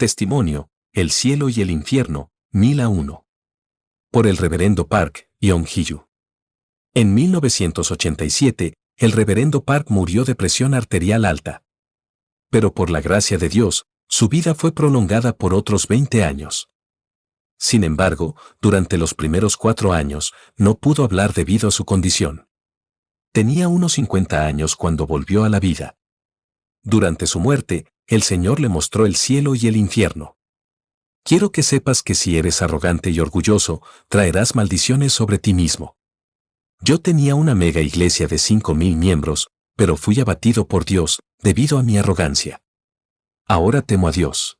Testimonio, el cielo y el infierno, 1001. Por el reverendo Park Yong-hyu. En 1987, el reverendo Park murió de presión arterial alta. Pero por la gracia de Dios, su vida fue prolongada por otros 20 años. Sin embargo, durante los primeros 4 años, no pudo hablar debido a su condición. Tenía unos 50 años cuando volvió a la vida. Durante su muerte, el Señor le mostró el cielo y el infierno. Quiero que sepas que si eres arrogante y orgulloso, traerás maldiciones sobre ti mismo. Yo tenía una mega iglesia de 5,000 miembros, pero fui abatido por Dios, debido a mi arrogancia. Ahora temo a Dios.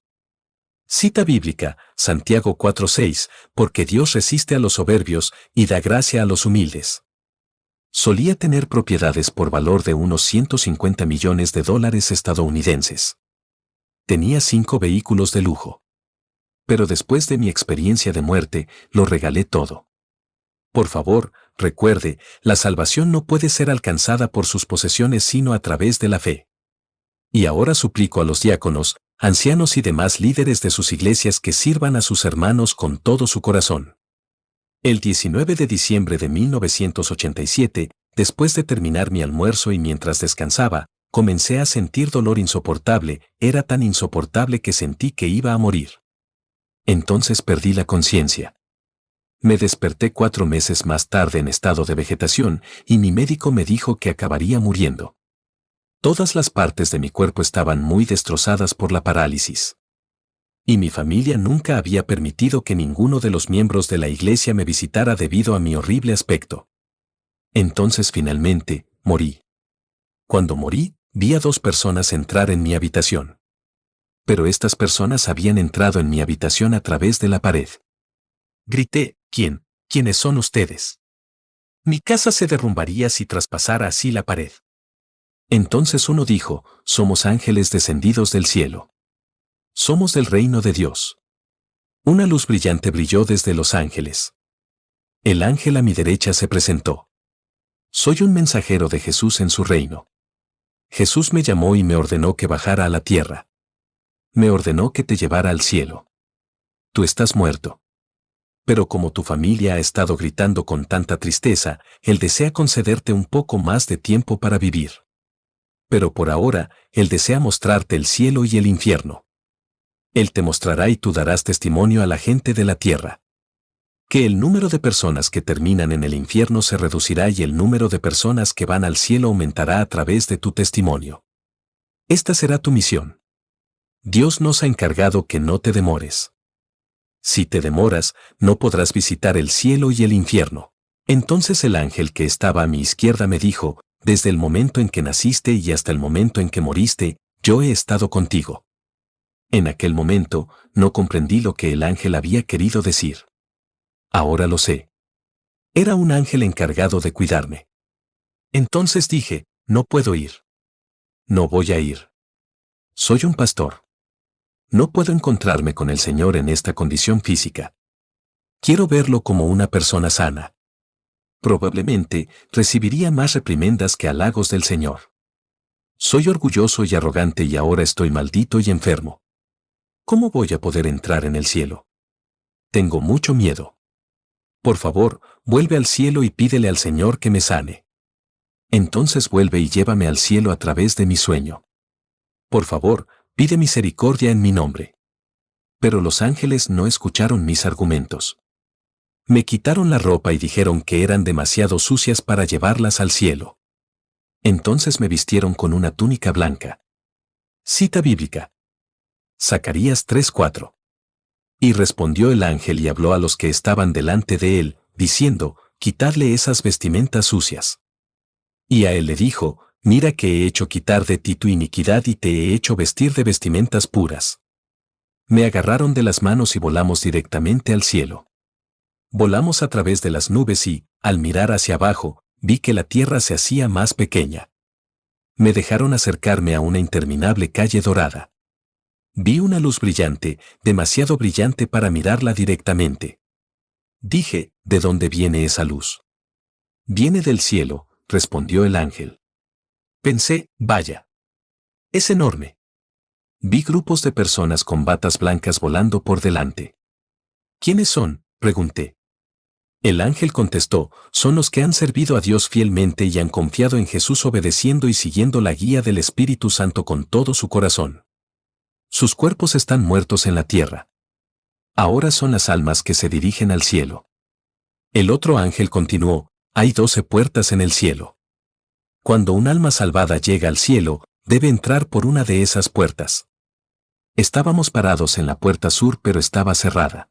Cita bíblica, Santiago 4:6, porque Dios resiste a los soberbios y da gracia a los humildes. Solía tener propiedades por valor de unos 150 millones de dólares estadounidenses. Tenía 5 vehículos de lujo. Pero después de mi experiencia de muerte, lo regalé todo. Por favor, recuerde, la salvación no puede ser alcanzada por sus posesiones sino a través de la fe. Y ahora suplico a los diáconos, ancianos y demás líderes de sus iglesias que sirvan a sus hermanos con todo su corazón. El 19 de diciembre de 1987, después de terminar mi almuerzo y mientras descansaba, comencé a sentir dolor insoportable, era tan insoportable que sentí que iba a morir. Entonces perdí la conciencia. Me desperté 4 meses más tarde en estado de vegetación y mi médico me dijo que acabaría muriendo. Todas las partes de mi cuerpo estaban muy destrozadas por la parálisis. Y mi familia nunca había permitido que ninguno de los miembros de la iglesia me visitara debido a mi horrible aspecto. Entonces finalmente, morí. Cuando morí, vi a 2 personas entrar en mi habitación. Pero estas personas habían entrado en mi habitación a través de la pared. Grité, ¿quiénes son ustedes? Mi casa se derrumbaría si traspasara así la pared. Entonces uno dijo, somos ángeles descendidos del cielo. Somos del reino de Dios. Una luz brillante brilló desde los ángeles. El ángel a mi derecha se presentó. Soy un mensajero de Jesús en su reino. Jesús me llamó y me ordenó que bajara a la tierra. Me ordenó que te llevara al cielo. Tú estás muerto. Pero como tu familia ha estado gritando con tanta tristeza, Él desea concederte un poco más de tiempo para vivir. Pero por ahora, Él desea mostrarte el cielo y el infierno. Él te mostrará y tú darás testimonio a la gente de la tierra. Que el número de personas que terminan en el infierno se reducirá y el número de personas que van al cielo aumentará a través de tu testimonio. Esta será tu misión. Dios nos ha encargado que no te demores. Si te demoras, no podrás visitar el cielo y el infierno. Entonces el ángel que estaba a mi izquierda me dijo, desde el momento en que naciste y hasta el momento en que moriste, yo he estado contigo. En aquel momento, no comprendí lo que el ángel había querido decir. Ahora lo sé. Era un ángel encargado de cuidarme. Entonces dije, no puedo ir. No voy a ir. Soy un pastor. No puedo encontrarme con el Señor en esta condición física. Quiero verlo como una persona sana. Probablemente recibiría más reprimendas que halagos del Señor. Soy orgulloso y arrogante y ahora estoy maldito y enfermo. ¿Cómo voy a poder entrar en el cielo? Tengo mucho miedo. Por favor, vuelve al cielo y pídele al Señor que me sane. Entonces vuelve y llévame al cielo a través de mi sueño. Por favor, pide misericordia en mi nombre. Pero los ángeles no escucharon mis argumentos. Me quitaron la ropa y dijeron que eran demasiado sucias para llevarlas al cielo. Entonces me vistieron con una túnica blanca. Cita bíblica. Zacarías 3:4. Y respondió el ángel y habló a los que estaban delante de él, diciendo, quitadle esas vestimentas sucias. Y a él le dijo, mira que he hecho quitar de ti tu iniquidad y te he hecho vestir de vestimentas puras. Me agarraron de las manos y volamos directamente al cielo. Volamos a través de las nubes y, al mirar hacia abajo, vi que la tierra se hacía más pequeña. Me dejaron acercarme a una interminable calle dorada. Vi una luz brillante, demasiado brillante para mirarla directamente. Dije, ¿de dónde viene esa luz? Viene del cielo, respondió el ángel. Pensé, vaya. Es enorme. Vi grupos de personas con batas blancas volando por delante. ¿Quiénes son?, pregunté. El ángel contestó, son los que han servido a Dios fielmente y han confiado en Jesús obedeciendo y siguiendo la guía del Espíritu Santo con todo su corazón. Sus cuerpos están muertos en la tierra. Ahora son las almas que se dirigen al cielo. El otro ángel continuó, hay 12 puertas en el cielo. Cuando un alma salvada llega al cielo, debe entrar por una de esas puertas. Estábamos parados en la puerta sur pero estaba cerrada.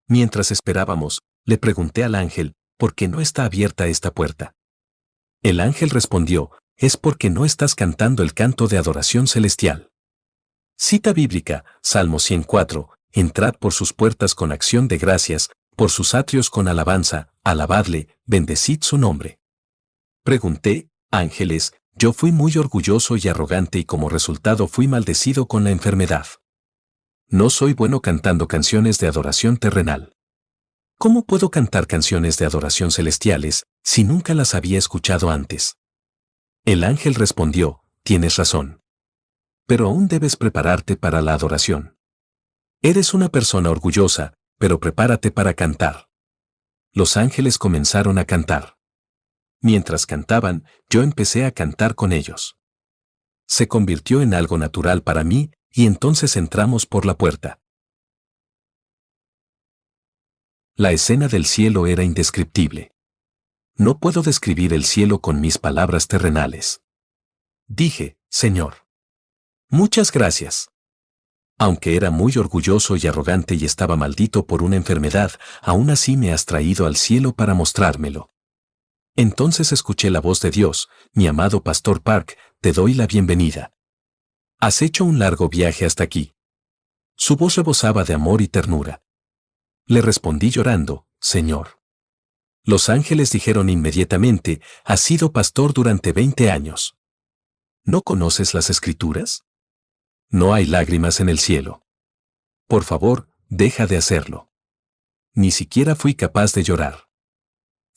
Mientras esperábamos, le pregunté al ángel, ¿por qué no está abierta esta puerta? El ángel respondió, es porque no estás cantando el canto de adoración celestial. Cita bíblica, Salmo 104, entrad por sus puertas con acción de gracias, por sus atrios con alabanza, alabadle, bendecid su nombre. Pregunté, ángeles, yo fui muy orgulloso y arrogante y como resultado fui maldecido con la enfermedad. No soy bueno cantando canciones de adoración terrenal. ¿Cómo puedo cantar canciones de adoración celestiales si nunca las había escuchado antes? El ángel respondió, tienes razón. Pero aún debes prepararte para la adoración. Eres una persona orgullosa, pero prepárate para cantar. Los ángeles comenzaron a cantar. Mientras cantaban, yo empecé a cantar con ellos. Se convirtió en algo natural para mí, y entonces entramos por la puerta. La escena del cielo era indescriptible. No puedo describir el cielo con mis palabras terrenales. Dije, Señor. Muchas gracias. Aunque era muy orgulloso y arrogante y estaba maldito por una enfermedad, aún así me has traído al cielo para mostrármelo. Entonces escuché la voz de Dios, mi amado Pastor Park, te doy la bienvenida. Has hecho un largo viaje hasta aquí. Su voz rebosaba de amor y ternura. Le respondí llorando, Señor. Los ángeles dijeron inmediatamente, has sido pastor durante 20 años. ¿No conoces las Escrituras? No hay lágrimas en el cielo. Por favor, deja de hacerlo. Ni siquiera fui capaz de llorar.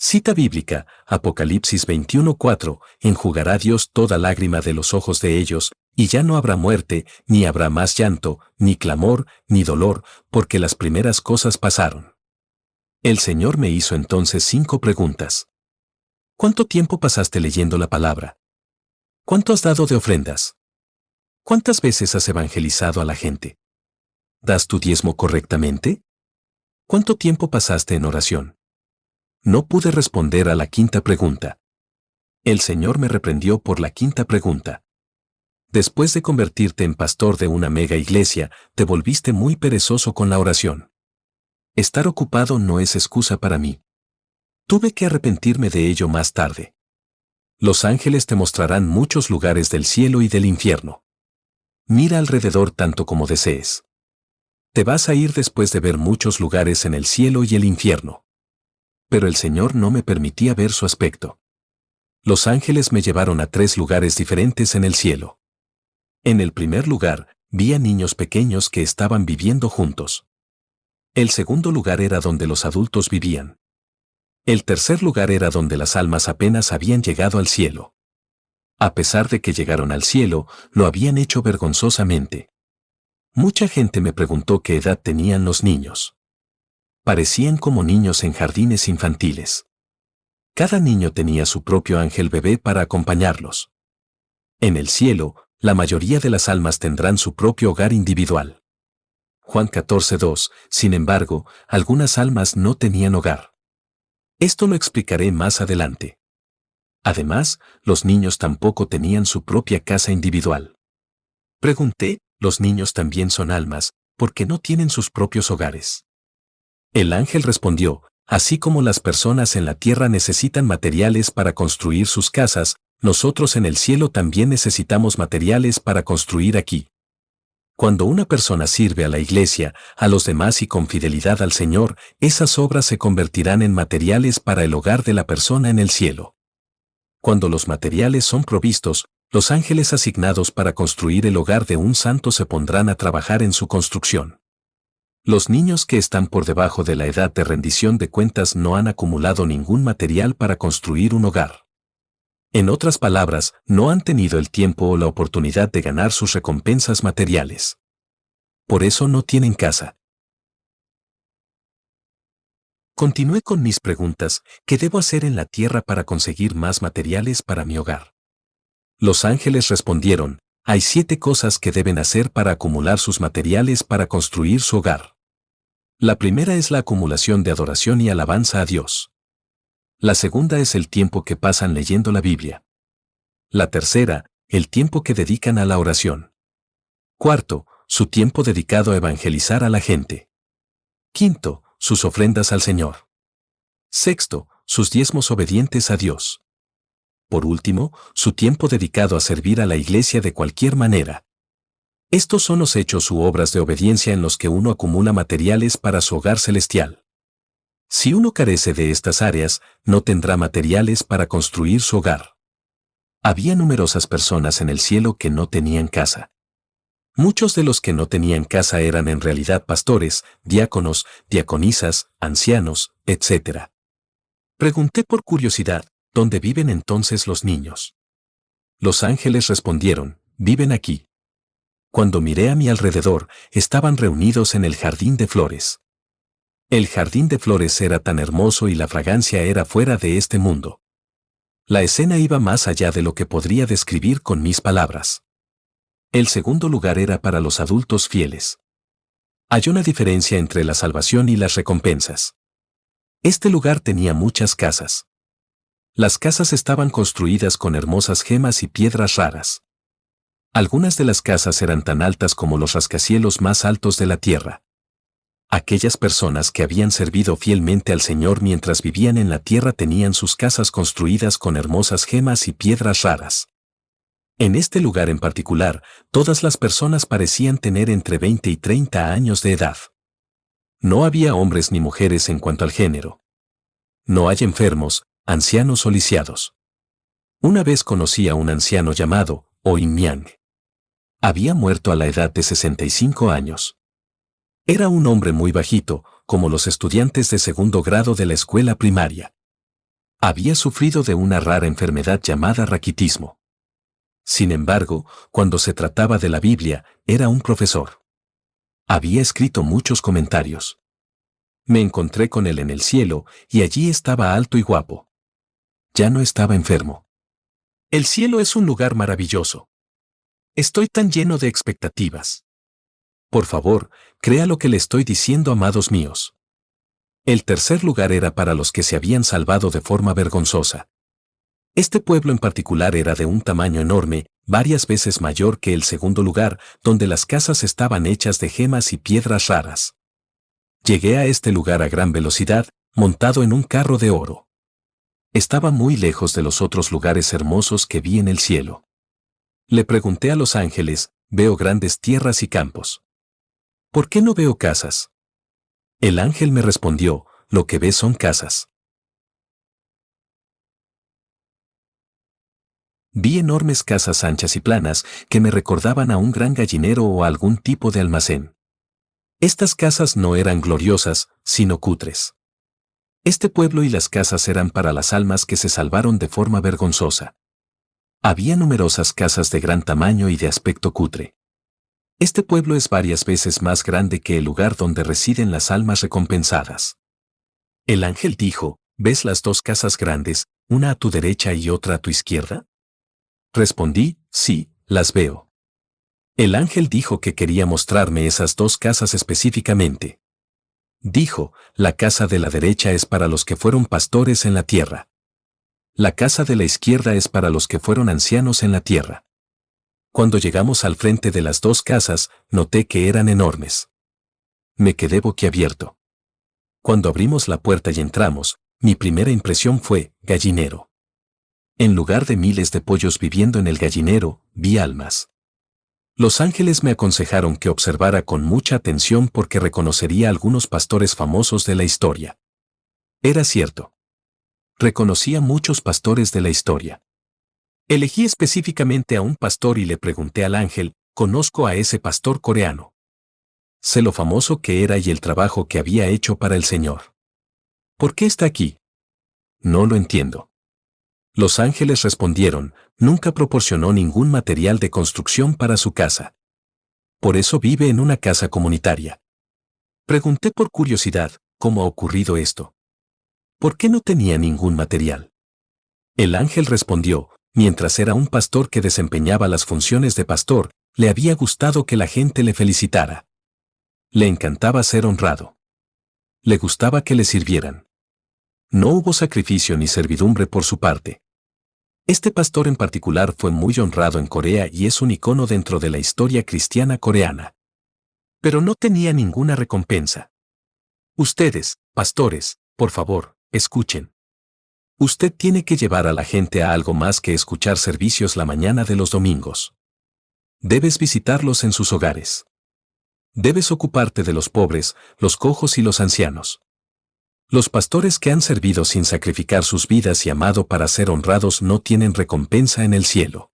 Cita bíblica, Apocalipsis 21:4, enjugará Dios toda lágrima de los ojos de ellos, y ya no habrá muerte, ni habrá más llanto, ni clamor, ni dolor, porque las primeras cosas pasaron. El Señor me hizo entonces 5 preguntas. ¿Cuánto tiempo pasaste leyendo la palabra? ¿Cuánto has dado de ofrendas? ¿Cuántas veces has evangelizado a la gente? ¿Das tu diezmo correctamente? ¿Cuánto tiempo pasaste en oración? No pude responder a la 5ª pregunta. El Señor me reprendió por la 5ª pregunta. Después de convertirte en pastor de una mega iglesia, te volviste muy perezoso con la oración. Estar ocupado no es excusa para mí. Tuve que arrepentirme de ello más tarde. Los ángeles te mostrarán muchos lugares del cielo y del infierno. Mira alrededor tanto como desees. Te vas a ir después de ver muchos lugares en el cielo y el infierno. Pero el Señor no me permitía ver su aspecto. Los ángeles me llevaron a 3 lugares diferentes en el cielo. En el primer lugar, vi a niños pequeños que estaban viviendo juntos. El segundo lugar era donde los adultos vivían. El tercer lugar era donde las almas apenas habían llegado al cielo. A pesar de que llegaron al cielo, lo habían hecho vergonzosamente. Mucha gente me preguntó qué edad tenían los niños. Parecían como niños en jardines infantiles. Cada niño tenía su propio ángel bebé para acompañarlos. En el cielo, la mayoría de las almas tendrán su propio hogar individual. Juan 14:2, sin embargo, algunas almas no tenían hogar. Esto lo explicaré más adelante. Además, los niños tampoco tenían su propia casa individual. Pregunté, ¿los niños también son almas, porque no tienen sus propios hogares? El ángel respondió, así como las personas en la tierra necesitan materiales para construir sus casas, nosotros en el cielo también necesitamos materiales para construir aquí. Cuando una persona sirve a la iglesia, a los demás y con fidelidad al Señor, esas obras se convertirán en materiales para el hogar de la persona en el cielo. Cuando los materiales son provistos, los ángeles asignados para construir el hogar de un santo se pondrán a trabajar en su construcción. Los niños que están por debajo de la edad de rendición de cuentas no han acumulado ningún material para construir un hogar. En otras palabras, no han tenido el tiempo o la oportunidad de ganar sus recompensas materiales. Por eso no tienen casa. Continué con mis preguntas: ¿qué debo hacer en la tierra para conseguir más materiales para mi hogar? Los ángeles respondieron: hay 7 cosas que deben hacer para acumular sus materiales para construir su hogar. La primera es la acumulación de adoración y alabanza a Dios. La segunda es el tiempo que pasan leyendo la Biblia. La tercera, el tiempo que dedican a la oración. Cuarto, su tiempo dedicado a evangelizar a la gente. Quinto, sus ofrendas al Señor. Sexto, sus diezmos obedientes a Dios. Por último, su tiempo dedicado a servir a la iglesia de cualquier manera. Estos son los hechos u obras de obediencia en los que uno acumula materiales para su hogar celestial. Si uno carece de estas áreas, no tendrá materiales para construir su hogar. Había numerosas personas en el cielo que no tenían casa. Muchos de los que no tenían casa eran en realidad pastores, diáconos, diaconisas, ancianos, etc. Pregunté por curiosidad: ¿dónde viven entonces los niños? Los ángeles respondieron: viven aquí. Cuando miré a mi alrededor, estaban reunidos en el jardín de flores. El jardín de flores era tan hermoso y la fragancia era fuera de este mundo. La escena iba más allá de lo que podría describir con mis palabras. El segundo lugar era para los adultos fieles. Hay una diferencia entre la salvación y las recompensas. Este lugar tenía muchas casas. Las casas estaban construidas con hermosas gemas y piedras raras. Algunas de las casas eran tan altas como los rascacielos más altos de la tierra. Aquellas personas que habían servido fielmente al Señor mientras vivían en la tierra tenían sus casas construidas con hermosas gemas y piedras raras. En este lugar en particular, todas las personas parecían tener entre 20 y 30 años de edad. No había hombres ni mujeres en cuanto al género. No hay enfermos, ancianos o lisiados. Una vez conocí a un anciano llamado Oin Myang. Había muerto a la edad de 65 años. Era un hombre muy bajito, como los estudiantes de segundo grado de la escuela primaria. Había sufrido de una rara enfermedad llamada raquitismo. Sin embargo, cuando se trataba de la Biblia, era un profesor. Había escrito muchos comentarios. Me encontré con él en el cielo, y allí estaba alto y guapo. Ya no estaba enfermo. El cielo es un lugar maravilloso. Estoy tan lleno de expectativas. Por favor, crea lo que le estoy diciendo, amados míos. El tercer lugar era para los que se habían salvado de forma vergonzosa. Este pueblo en particular era de un tamaño enorme, varias veces mayor que el segundo lugar, donde las casas estaban hechas de gemas y piedras raras. Llegué a este lugar a gran velocidad, montado en un carro de oro. Estaba muy lejos de los otros lugares hermosos que vi en el cielo. Le pregunté a los ángeles: veo grandes tierras y campos. ¿Por qué no veo casas? El ángel me respondió: lo que ves son casas. Vi enormes casas anchas y planas que me recordaban a un gran gallinero o a algún tipo de almacén. Estas casas no eran gloriosas, sino cutres. Este pueblo y las casas eran para las almas que se salvaron de forma vergonzosa. Había numerosas casas de gran tamaño y de aspecto cutre. Este pueblo es varias veces más grande que el lugar donde residen las almas recompensadas. El ángel dijo: ¿ves las 2 casas grandes, una a tu derecha y otra a tu izquierda? Respondí: sí, las veo. El ángel dijo que quería mostrarme esas 2 casas específicamente. Dijo: la casa de la derecha es para los que fueron pastores en la tierra. La casa de la izquierda es para los que fueron ancianos en la tierra. Cuando llegamos al frente de las 2 casas, noté que eran enormes. Me quedé boquiabierto. Cuando abrimos la puerta y entramos, mi primera impresión fue: gallinero. En lugar de miles de pollos viviendo en el gallinero, vi almas. Los ángeles me aconsejaron que observara con mucha atención porque reconocería a algunos pastores famosos de la historia. Era cierto. Reconocía muchos pastores de la historia. Elegí específicamente a un pastor y le pregunté al ángel: conozco a ese pastor coreano. Sé lo famoso que era y el trabajo que había hecho para el Señor. ¿Por qué está aquí? No lo entiendo. Los ángeles respondieron, nunca proporcionó ningún material de construcción para su casa. Por eso vive en una casa comunitaria. Pregunté por curiosidad, ¿cómo ha ocurrido esto? ¿Por qué no tenía ningún material? El ángel respondió, mientras era un pastor que desempeñaba las funciones de pastor, le había gustado que la gente le felicitara. Le encantaba ser honrado. Le gustaba que le sirvieran. No hubo sacrificio ni servidumbre por su parte. Este pastor en particular fue muy honrado en Corea y es un icono dentro de la historia cristiana coreana. Pero no tenía ninguna recompensa. Ustedes, pastores, por favor, escuchen. Usted tiene que llevar a la gente a algo más que escuchar servicios la mañana de los domingos. Debes visitarlos en sus hogares. Debes ocuparte de los pobres, los cojos y los ancianos. Los pastores que han servido sin sacrificar sus vidas y amado para ser honrados no tienen recompensa en el cielo.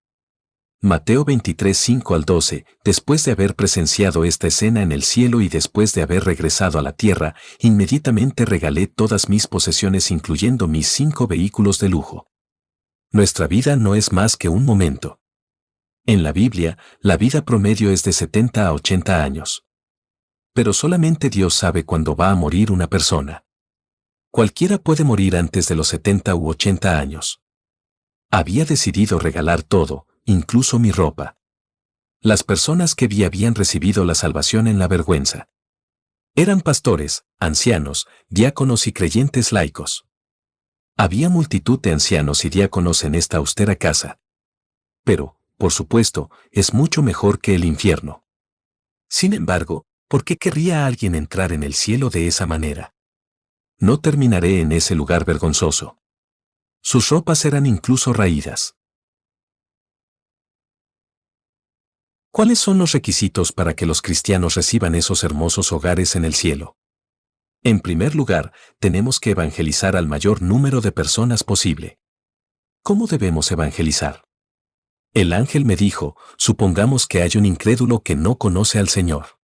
Mateo 23, 5 al 12. Después de haber presenciado esta escena en el cielo y después de haber regresado a la tierra, inmediatamente regalé todas mis posesiones incluyendo mis 5 vehículos de lujo. Nuestra vida no es más que un momento. En la Biblia, la vida promedio es de 70 a 80 años. Pero solamente Dios sabe cuándo va a morir una persona. Cualquiera puede morir antes de los 70 u 80 años. Había decidido regalar todo, incluso mi ropa. Las personas que vi habían recibido la salvación en la vergüenza. Eran pastores, ancianos, diáconos y creyentes laicos. Había multitud de ancianos y diáconos en esta austera casa. Pero, por supuesto, es mucho mejor que el infierno. Sin embargo, ¿por qué querría alguien entrar en el cielo de esa manera? No terminaré en ese lugar vergonzoso. Sus ropas eran incluso raídas. ¿Cuáles son los requisitos para que los cristianos reciban esos hermosos hogares en el cielo? En primer lugar, tenemos que evangelizar al mayor número de personas posible. ¿Cómo debemos evangelizar? El ángel me dijo, supongamos que hay un incrédulo que no conoce al Señor.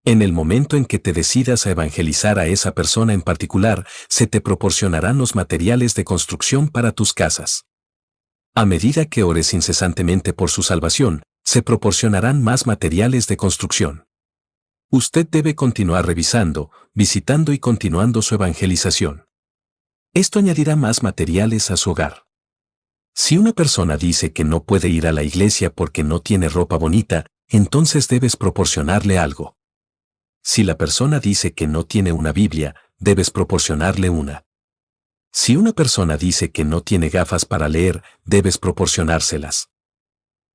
En el momento en que te decidas a evangelizar a esa persona en particular, se te proporcionarán los materiales de construcción para tus casas. A medida que ores incesantemente por su salvación, se proporcionarán más materiales de construcción. Usted debe continuar revisando, visitando y continuando su evangelización. Esto añadirá más materiales a su hogar. Si una persona dice que no puede ir a la iglesia porque no tiene ropa bonita, entonces debes proporcionarle algo. Si la persona dice que no tiene una Biblia, debes proporcionarle una. Si una persona dice que no tiene gafas para leer, debes proporcionárselas.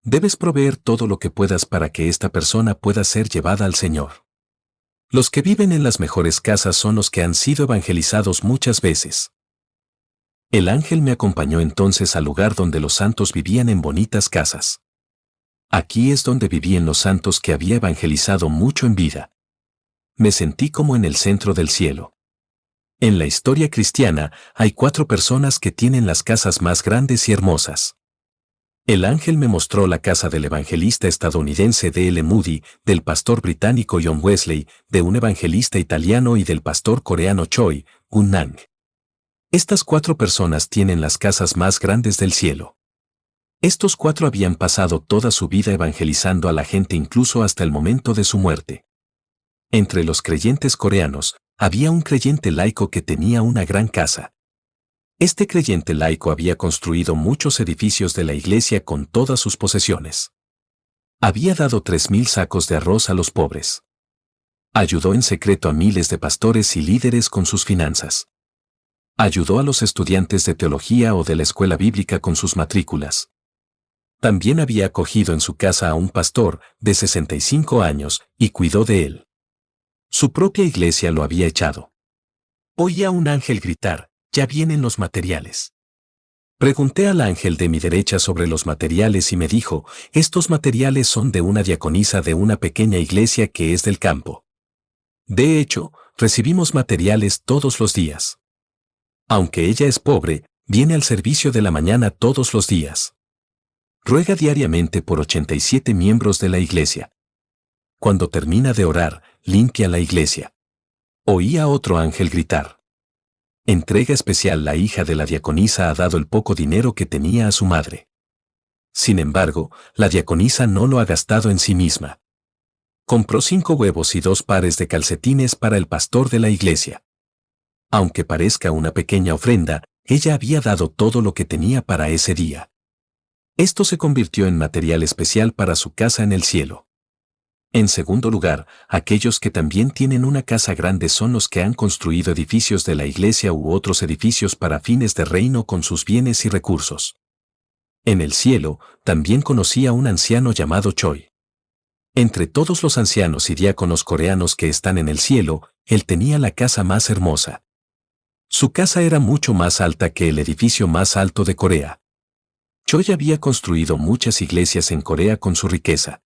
Debes proveer todo lo que puedas para que esta persona pueda ser llevada al Señor. Los que viven en las mejores casas son los que han sido evangelizados muchas veces. El ángel me acompañó entonces al lugar donde los santos vivían en bonitas casas. Aquí es donde vivían los santos que había evangelizado mucho en vida. Me sentí como en el centro del cielo. En la historia cristiana, hay 4 personas que tienen las casas más grandes y hermosas. El ángel me mostró la casa del evangelista estadounidense D.L. Moody, del pastor británico John Wesley, de un evangelista italiano y del pastor coreano Choi Un-nang. Estas 4 personas tienen las casas más grandes del cielo. Estos 4 habían pasado toda su vida evangelizando a la gente incluso hasta el momento de su muerte. Entre los creyentes coreanos, había un creyente laico que tenía una gran casa. Este creyente laico había construido muchos edificios de la iglesia con todas sus posesiones. Había dado 3,000 sacos de arroz a los pobres. Ayudó en secreto a miles de pastores y líderes con sus finanzas. Ayudó a los estudiantes de teología o de la escuela bíblica con sus matrículas. También había acogido en su casa a un pastor de 65 años y cuidó de él. Su propia iglesia lo había echado. Oí a un ángel gritar, «Ya vienen los materiales». Pregunté al ángel de mi derecha sobre los materiales y me dijo, «Estos materiales son de una diaconisa de una pequeña iglesia que es del campo». De hecho, recibimos materiales todos los días. Aunque ella es pobre, viene al servicio de la mañana todos los días. Ruega diariamente por 87 miembros de la iglesia. Cuando termina de orar, limpia la iglesia. Oí a otro ángel gritar. Entrega especial. La hija de la diaconisa ha dado el poco dinero que tenía a su madre. Sin embargo, la diaconisa no lo ha gastado en sí misma. Compró 5 huevos y 2 pares de calcetines para el pastor de la iglesia. Aunque parezca una pequeña ofrenda, ella había dado todo lo que tenía para ese día. Esto se convirtió en material especial para su casa en el cielo. En segundo lugar, aquellos que también tienen una casa grande son los que han construido edificios de la iglesia u otros edificios para fines de reino con sus bienes y recursos. En el cielo, también conocí a un anciano llamado Choi. Entre todos los ancianos y diáconos coreanos que están en el cielo, él tenía la casa más hermosa. Su casa era mucho más alta que el edificio más alto de Corea. Choi había construido muchas iglesias en Corea con su riqueza.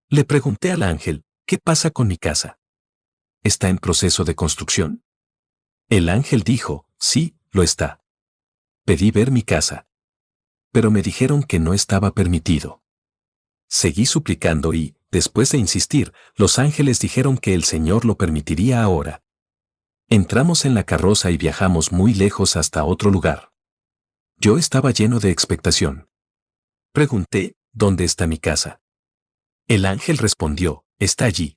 Le pregunté al ángel, ¿qué pasa con mi casa? ¿Está en proceso de construcción? El ángel dijo, sí, lo está. Pedí ver mi casa. Pero me dijeron que no estaba permitido. Seguí suplicando y, después de insistir, los ángeles dijeron que el Señor lo permitiría ahora. Entramos en la carroza y viajamos muy lejos hasta otro lugar. Yo estaba lleno de expectación. Pregunté, ¿dónde está mi casa? El ángel respondió, está allí.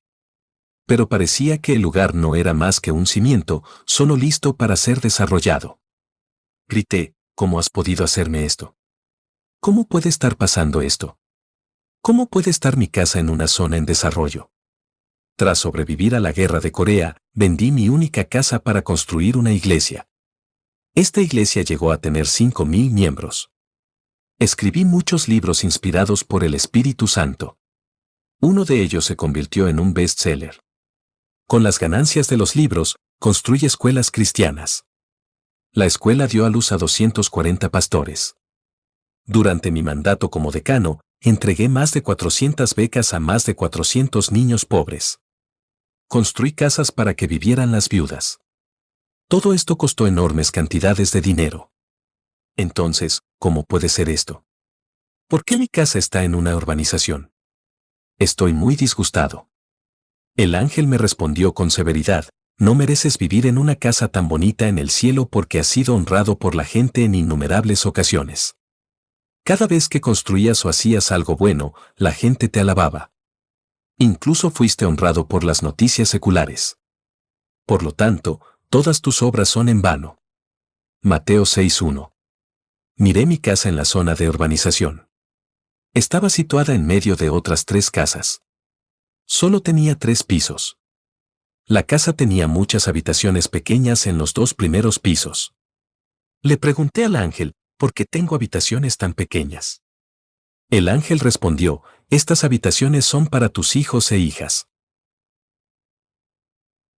Pero parecía que el lugar no era más que un cimiento, solo listo para ser desarrollado. Grité, ¿cómo has podido hacerme esto? ¿Cómo puede estar pasando esto? ¿Cómo puede estar mi casa en una zona en desarrollo? Tras sobrevivir a la guerra de Corea, vendí mi única casa para construir una iglesia. Esta iglesia llegó a tener 5.000 miembros. Escribí muchos libros inspirados por el Espíritu Santo. Uno de ellos se convirtió en un bestseller. Con las ganancias de los libros, construí escuelas cristianas. La escuela dio a luz a 240 pastores. Durante mi mandato como decano, entregué más de 400 becas a más de 400 niños pobres. Construí casas para que vivieran las viudas. Todo esto costó enormes cantidades de dinero. Entonces, ¿cómo puede ser esto? ¿Por qué mi casa está en una urbanización? Estoy muy disgustado. El ángel me respondió con severidad, no mereces vivir en una casa tan bonita en el cielo porque has sido honrado por la gente en innumerables ocasiones. Cada vez que construías o hacías algo bueno, la gente te alababa. Incluso fuiste honrado por las noticias seculares. Por lo tanto, todas tus obras son en vano. Mateo 6:1. Miré mi casa en la zona de urbanización. Estaba situada en medio de otras 3 casas. Solo tenía 3 pisos. La casa tenía muchas habitaciones pequeñas en los 2 primeros pisos. Le pregunté al ángel, ¿por qué tengo habitaciones tan pequeñas? El ángel respondió, estas habitaciones son para tus hijos e hijas.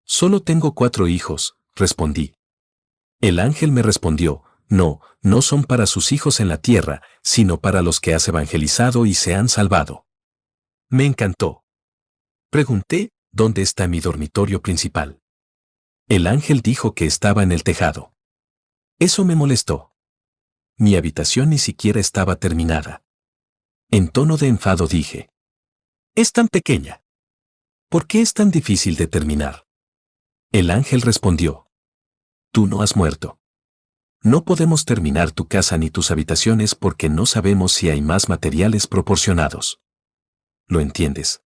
Solo tengo 4 hijos, respondí. El ángel me respondió, no, no son para sus hijos en la tierra, sino para los que has evangelizado y se han salvado. Me encantó. Pregunté, ¿dónde está mi dormitorio principal? El ángel dijo que estaba en el tejado. Eso me molestó. Mi habitación ni siquiera estaba terminada. En tono de enfado dije, es tan pequeña. ¿Por qué es tan difícil de terminar? El ángel respondió, tú no has muerto. No podemos terminar tu casa ni tus habitaciones porque no sabemos si hay más materiales proporcionados. ¿Lo entiendes?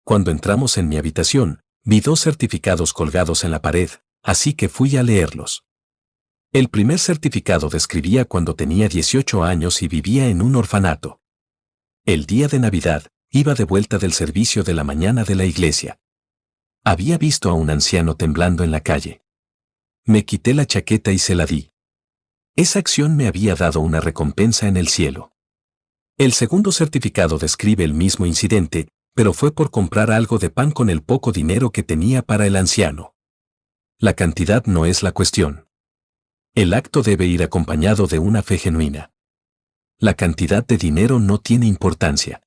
Cuando entramos en mi habitación, vi 2 certificados colgados en la pared, así que fui a leerlos. El primer certificado describía cuando tenía 18 años y vivía en un orfanato. El día de Navidad, iba de vuelta del servicio de la mañana de la iglesia. Había visto a un anciano temblando en la calle. Me quité la chaqueta y se la di. Esa acción me había dado una recompensa en el cielo. El segundo certificado describe el mismo incidente, pero fue por comprar algo de pan con el poco dinero que tenía para el anciano. La cantidad no es la cuestión. El acto debe ir acompañado de una fe genuina. La cantidad de dinero no tiene importancia.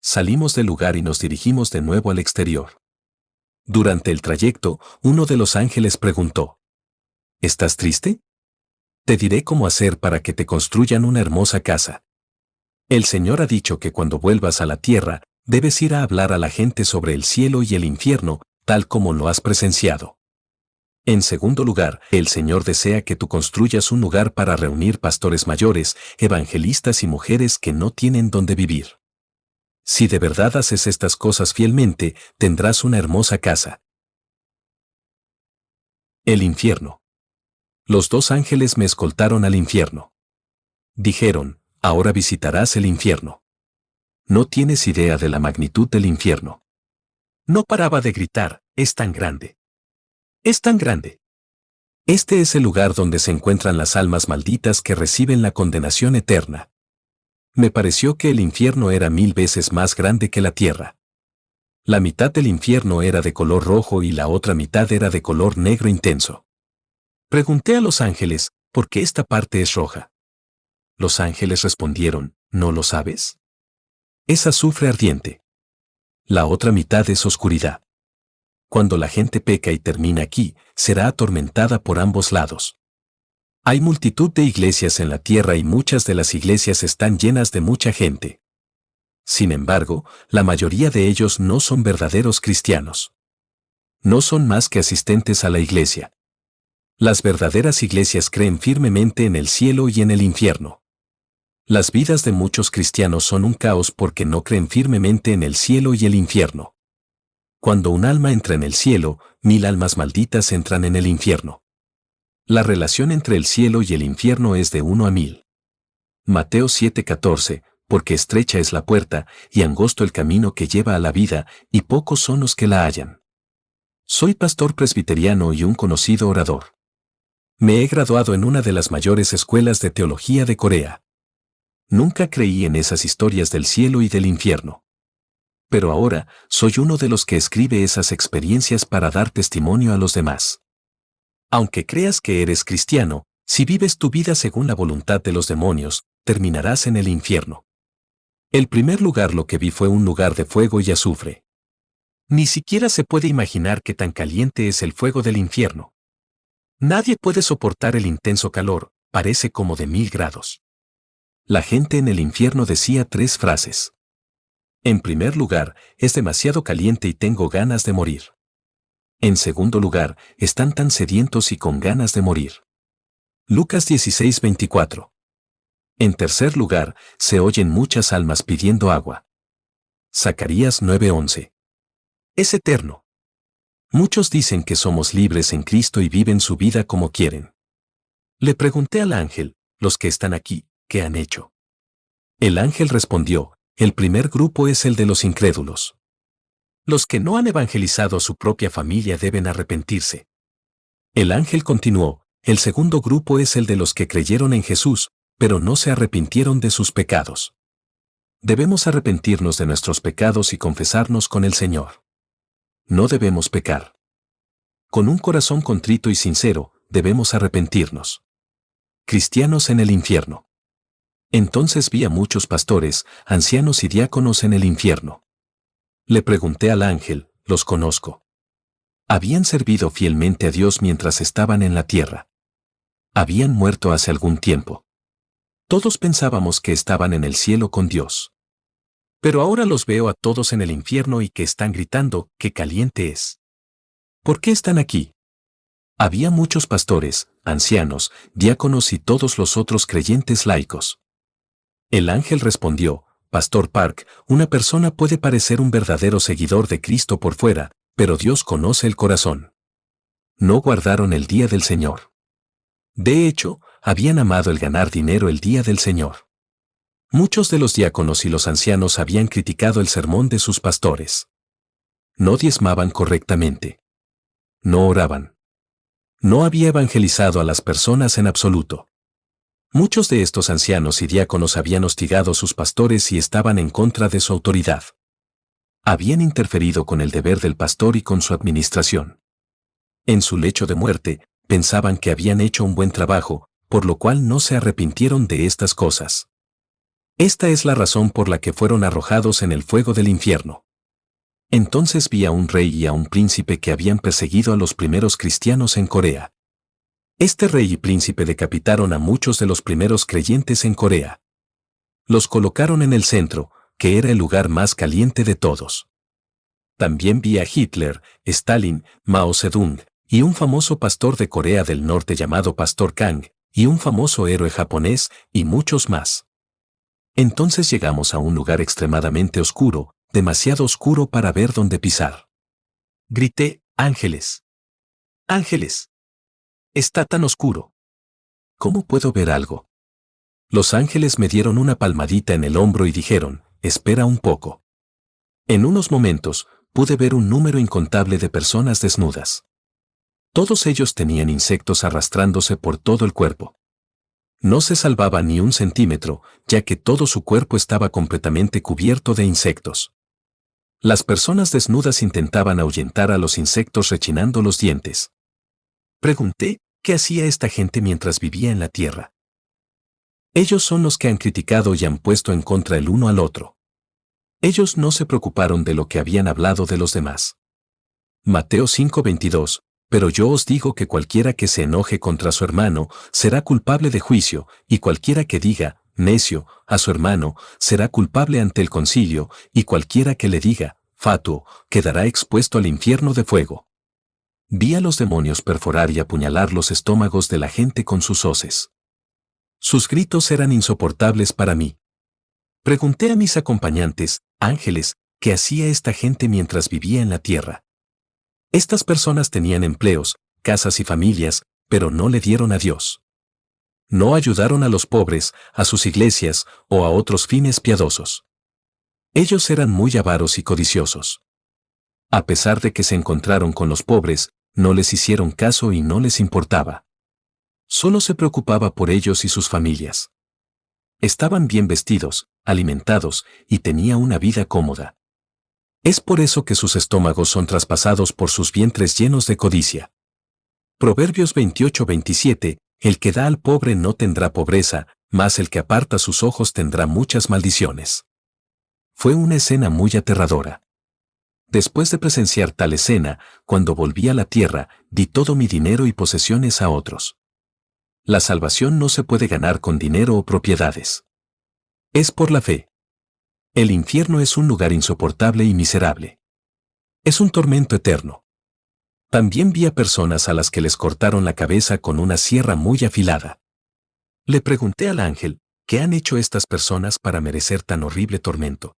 Salimos del lugar y nos dirigimos de nuevo al exterior. Durante el trayecto, uno de los ángeles preguntó, ¿estás triste? Te diré cómo hacer para que te construyan una hermosa casa. El Señor ha dicho que cuando vuelvas a la tierra, debes ir a hablar a la gente sobre el cielo y el infierno, tal como lo has presenciado. En segundo lugar, el Señor desea que tú construyas un lugar para reunir pastores mayores, evangelistas y mujeres que no tienen dónde vivir. Si de verdad haces estas cosas fielmente, tendrás una hermosa casa. El infierno. Los dos ángeles me escoltaron al infierno. Dijeron, ahora visitarás el infierno. No tienes idea de la magnitud del infierno. No paraba de gritar, es tan grande. Es tan grande. Este es el lugar donde se encuentran las almas malditas que reciben la condenación eterna. Me pareció que el infierno era 1000 veces más grande que la tierra. La mitad del infierno era de color rojo y la otra mitad era de color negro intenso. Pregunté a los ángeles, ¿por qué esta parte es roja? Los ángeles respondieron, ¿no lo sabes? Es azufre ardiente. La otra mitad es oscuridad. Cuando la gente peca y termina aquí, será atormentada por ambos lados. Hay multitud de iglesias en la tierra y muchas de las iglesias están llenas de mucha gente. Sin embargo, la mayoría de ellos no son verdaderos cristianos. No son más que asistentes a la iglesia. Las verdaderas iglesias creen firmemente en el cielo y en el infierno. Las vidas de muchos cristianos son un caos porque no creen firmemente en el cielo y el infierno. Cuando un alma entra en el cielo, 1000 almas malditas entran en el infierno. La relación entre el cielo y el infierno es de 1 a 1000. Mateo 7:14, porque estrecha es la puerta, y angosto el camino que lleva a la vida, y pocos son los que la hallan. Soy pastor presbiteriano y un conocido orador. Me he graduado en una de las mayores escuelas de teología de Corea. Nunca creí en esas historias del cielo y del infierno. Pero ahora, soy uno de los que escribe esas experiencias para dar testimonio a los demás. Aunque creas que eres cristiano, si vives tu vida según la voluntad de los demonios, terminarás en el infierno. El primer lugar lo que vi fue un lugar de fuego y azufre. Ni siquiera se puede imaginar qué tan caliente es el fuego del infierno. Nadie puede soportar el intenso calor, parece como de 1000 grados. La gente en el infierno decía 3 frases. En primer lugar, es demasiado caliente y tengo ganas de morir. En segundo lugar, están tan sedientos y con ganas de morir. Lucas 16:24. En tercer lugar, se oyen muchas almas pidiendo agua. Zacarías 9:11. Es eterno. Muchos dicen que somos libres en Cristo y viven su vida como quieren. Le pregunté al ángel, los que están aquí, ¿qué han hecho? El ángel respondió, el primer grupo es el de los incrédulos. Los que no han evangelizado a su propia familia deben arrepentirse. El ángel continuó, el segundo grupo es el de los que creyeron en Jesús, pero no se arrepintieron de sus pecados. Debemos arrepentirnos de nuestros pecados y confesarnos con el Señor. No debemos pecar. Con un corazón contrito y sincero, debemos arrepentirnos. Cristianos en el infierno. Entonces vi a muchos pastores, ancianos y diáconos en el infierno. Le pregunté al ángel, los conozco. Habían servido fielmente a Dios mientras estaban en la tierra. Habían muerto hace algún tiempo. Todos pensábamos que estaban en el cielo con Dios. Pero ahora los veo a todos en el infierno y que están gritando, ¡qué caliente es! ¿Por qué están aquí? Había muchos pastores, ancianos, diáconos y todos los otros creyentes laicos. El ángel respondió, Pastor Park, una persona puede parecer un verdadero seguidor de Cristo por fuera, pero Dios conoce el corazón. No guardaron el día del Señor. De hecho, habían amado el ganar dinero el día del Señor. Muchos de los diáconos y los ancianos habían criticado el sermón de sus pastores. No diezmaban correctamente. No oraban. No había evangelizado a las personas en absoluto. Muchos de estos ancianos y diáconos habían hostigado a sus pastores y estaban en contra de su autoridad. Habían interferido con el deber del pastor y con su administración. En su lecho de muerte, pensaban que habían hecho un buen trabajo, por lo cual no se arrepintieron de estas cosas. Esta es la razón por la que fueron arrojados en el fuego del infierno. Entonces vi a un rey y a un príncipe que habían perseguido a los primeros cristianos en Corea. Este rey y príncipe decapitaron a muchos de los primeros creyentes en Corea. Los colocaron en el centro, que era el lugar más caliente de todos. También vi a Hitler, Stalin, Mao Zedong, y un famoso pastor de Corea del Norte llamado Pastor Kang, y un famoso héroe japonés, y muchos más. Entonces llegamos a un lugar extremadamente oscuro, demasiado oscuro para ver dónde pisar. Grité, ángeles. Ángeles. Está tan oscuro. ¿Cómo puedo ver algo? Los ángeles me dieron una palmadita en el hombro y dijeron, espera un poco. En unos momentos, pude ver un número incontable de personas desnudas. Todos ellos tenían insectos arrastrándose por todo el cuerpo. No se salvaba ni un centímetro, ya que todo su cuerpo estaba completamente cubierto de insectos. Las personas desnudas intentaban ahuyentar a los insectos rechinando los dientes. Pregunté, ¿qué hacía esta gente mientras vivía en la tierra? Ellos son los que han criticado y han puesto en contra el uno al otro. Ellos no se preocuparon de lo que habían hablado de los demás. Mateo 5:22, pero yo os digo que cualquiera que se enoje contra su hermano será culpable de juicio, y cualquiera que diga, necio, a su hermano, será culpable ante el concilio, y cualquiera que le diga, fatuo, quedará expuesto al infierno de fuego. Vi a los demonios perforar y apuñalar los estómagos de la gente con sus hoces. Sus gritos eran insoportables para mí. Pregunté a mis acompañantes, ángeles, ¿qué hacía esta gente mientras vivía en la tierra? Estas personas tenían empleos, casas y familias, pero no le dieron a Dios. No ayudaron a los pobres, a sus iglesias o a otros fines piadosos. Ellos eran muy avaros y codiciosos. A pesar de que se encontraron con los pobres, no les hicieron caso y no les importaba. Solo se preocupaba por ellos y sus familias. Estaban bien vestidos, alimentados y tenía una vida cómoda. Es por eso que sus estómagos son traspasados por sus vientres llenos de codicia. Proverbios 28:27, el que da al pobre no tendrá pobreza, mas el que aparta sus ojos tendrá muchas maldiciones. Fue una escena muy aterradora. Después de presenciar tal escena, cuando volví a la tierra, di todo mi dinero y posesiones a otros. La salvación no se puede ganar con dinero o propiedades. Es por la fe. El infierno es un lugar insoportable y miserable. Es un tormento eterno. También vi a personas a las que les cortaron la cabeza con una sierra muy afilada. Le pregunté al ángel, ¿qué han hecho estas personas para merecer tan horrible tormento?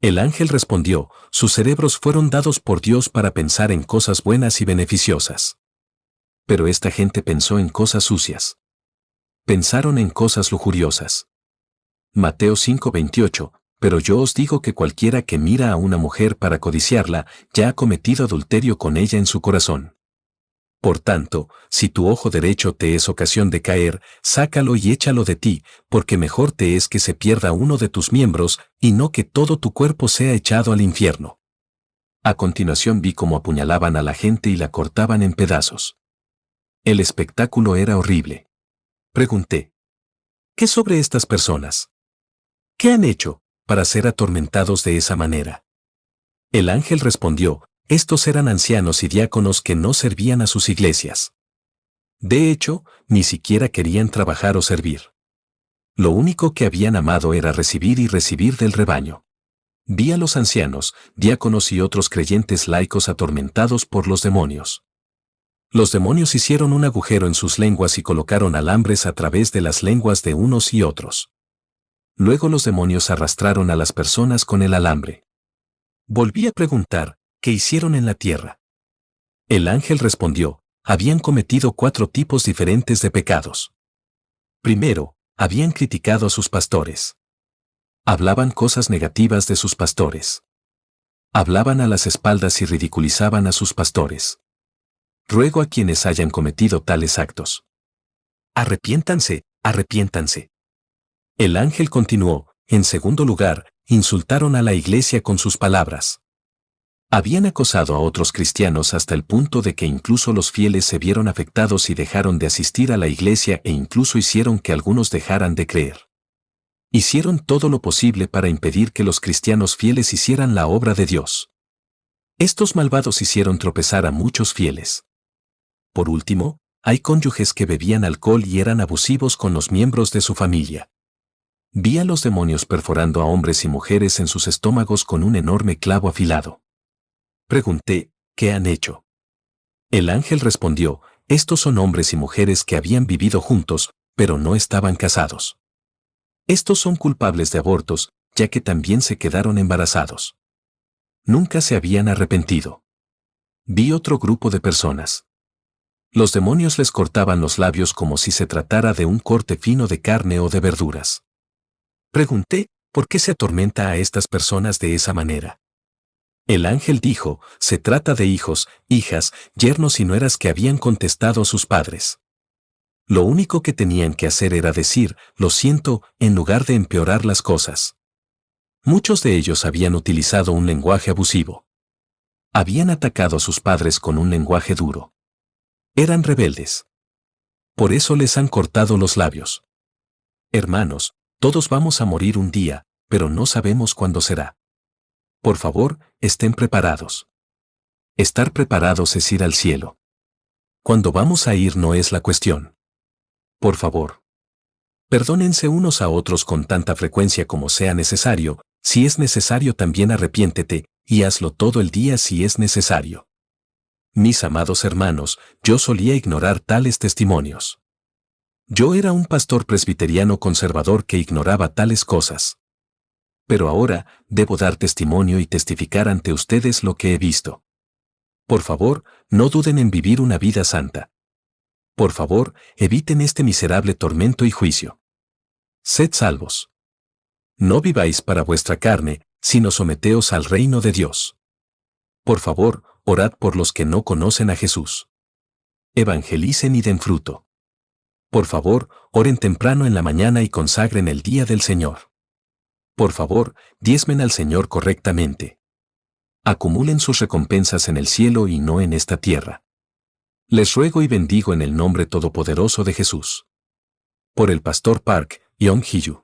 El ángel respondió, sus cerebros fueron dados por Dios para pensar en cosas buenas y beneficiosas. Pero esta gente pensó en cosas sucias. Pensaron en cosas lujuriosas. Mateo 5:28, pero yo os digo que cualquiera que mira a una mujer para codiciarla, ya ha cometido adulterio con ella en su corazón. Por tanto, si tu ojo derecho te es ocasión de caer, sácalo y échalo de ti, porque mejor te es que se pierda uno de tus miembros, y no que todo tu cuerpo sea echado al infierno. A continuación vi cómo apuñalaban a la gente y la cortaban en pedazos. El espectáculo era horrible. Pregunté, ¿qué sobre estas personas? ¿Qué han hecho para ser atormentados de esa manera? El ángel respondió, estos eran ancianos y diáconos que no servían a sus iglesias. De hecho, ni siquiera querían trabajar o servir. Lo único que habían amado era recibir y recibir del rebaño. Vi a los ancianos, diáconos y otros creyentes laicos atormentados por los demonios. Los demonios hicieron un agujero en sus lenguas y colocaron alambres a través de las lenguas de unos y otros. Luego los demonios arrastraron a las personas con el alambre. Volví a preguntar, ¿qué hicieron en la tierra? El ángel respondió, habían cometido 4 tipos diferentes de pecados. Primero, habían criticado a sus pastores. Hablaban cosas negativas de sus pastores. Hablaban a las espaldas y ridiculizaban a sus pastores. Ruego a quienes hayan cometido tales actos. Arrepiéntanse, arrepiéntanse. El ángel continuó, en segundo lugar, insultaron a la iglesia con sus palabras. Habían acosado a otros cristianos hasta el punto de que incluso los fieles se vieron afectados y dejaron de asistir a la iglesia e incluso hicieron que algunos dejaran de creer. Hicieron todo lo posible para impedir que los cristianos fieles hicieran la obra de Dios. Estos malvados hicieron tropezar a muchos fieles. Por último, hay cónyuges que bebían alcohol y eran abusivos con los miembros de su familia. Vi a los demonios perforando a hombres y mujeres en sus estómagos con un enorme clavo afilado. Pregunté, ¿qué han hecho? El ángel respondió, estos son hombres y mujeres que habían vivido juntos, pero no estaban casados. Estos son culpables de abortos, ya que también se quedaron embarazados. Nunca se habían arrepentido. Vi otro grupo de personas. Los demonios les cortaban los labios como si se tratara de un corte fino de carne o de verduras. Pregunté, ¿por qué se atormenta a estas personas de esa manera? El ángel dijo, se trata de hijos, hijas, yernos y nueras que habían contestado a sus padres. Lo único que tenían que hacer era decir, lo siento, en lugar de empeorar las cosas. Muchos de ellos habían utilizado un lenguaje abusivo. Habían atacado a sus padres con un lenguaje duro. Eran rebeldes. Por eso les han cortado los labios. Hermanos, todos vamos a morir un día, pero no sabemos cuándo será. Por favor, estén preparados. Estar preparados es ir al cielo. Cuándo vamos a ir no es la cuestión. Por favor. Perdónense unos a otros con tanta frecuencia como sea necesario, si es necesario también arrepiéntete, y hazlo todo el día si es necesario. Mis amados hermanos, yo solía ignorar tales testimonios. Yo era un pastor presbiteriano conservador que ignoraba tales cosas. Pero ahora, debo dar testimonio y testificar ante ustedes lo que he visto. Por favor, no duden en vivir una vida santa. Por favor, eviten este miserable tormento y juicio. Sed salvos. No viváis para vuestra carne, sino someteos al reino de Dios. Por favor, orad por los que no conocen a Jesús. Evangelicen y den fruto. Por favor, oren temprano en la mañana y consagren el día del Señor. Por favor, diezmen al Señor correctamente. Acumulen sus recompensas en el cielo y no en esta tierra. Les ruego y bendigo en el nombre todopoderoso de Jesús. Por el pastor Park Yong-Hee.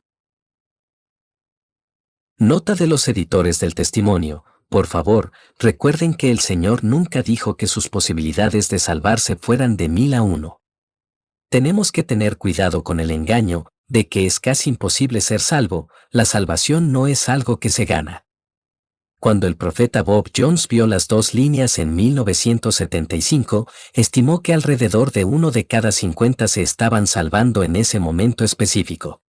Nota de los editores del testimonio. Por favor, recuerden que el Señor nunca dijo que sus posibilidades de salvarse fueran de 1000 a 1. Tenemos que tener cuidado con el engaño de que es casi imposible ser salvo. La salvación no es algo que se gana. Cuando el profeta Bob Jones vio las dos líneas en 1975, estimó que alrededor de 1 de cada 50 se estaban salvando en ese momento específico.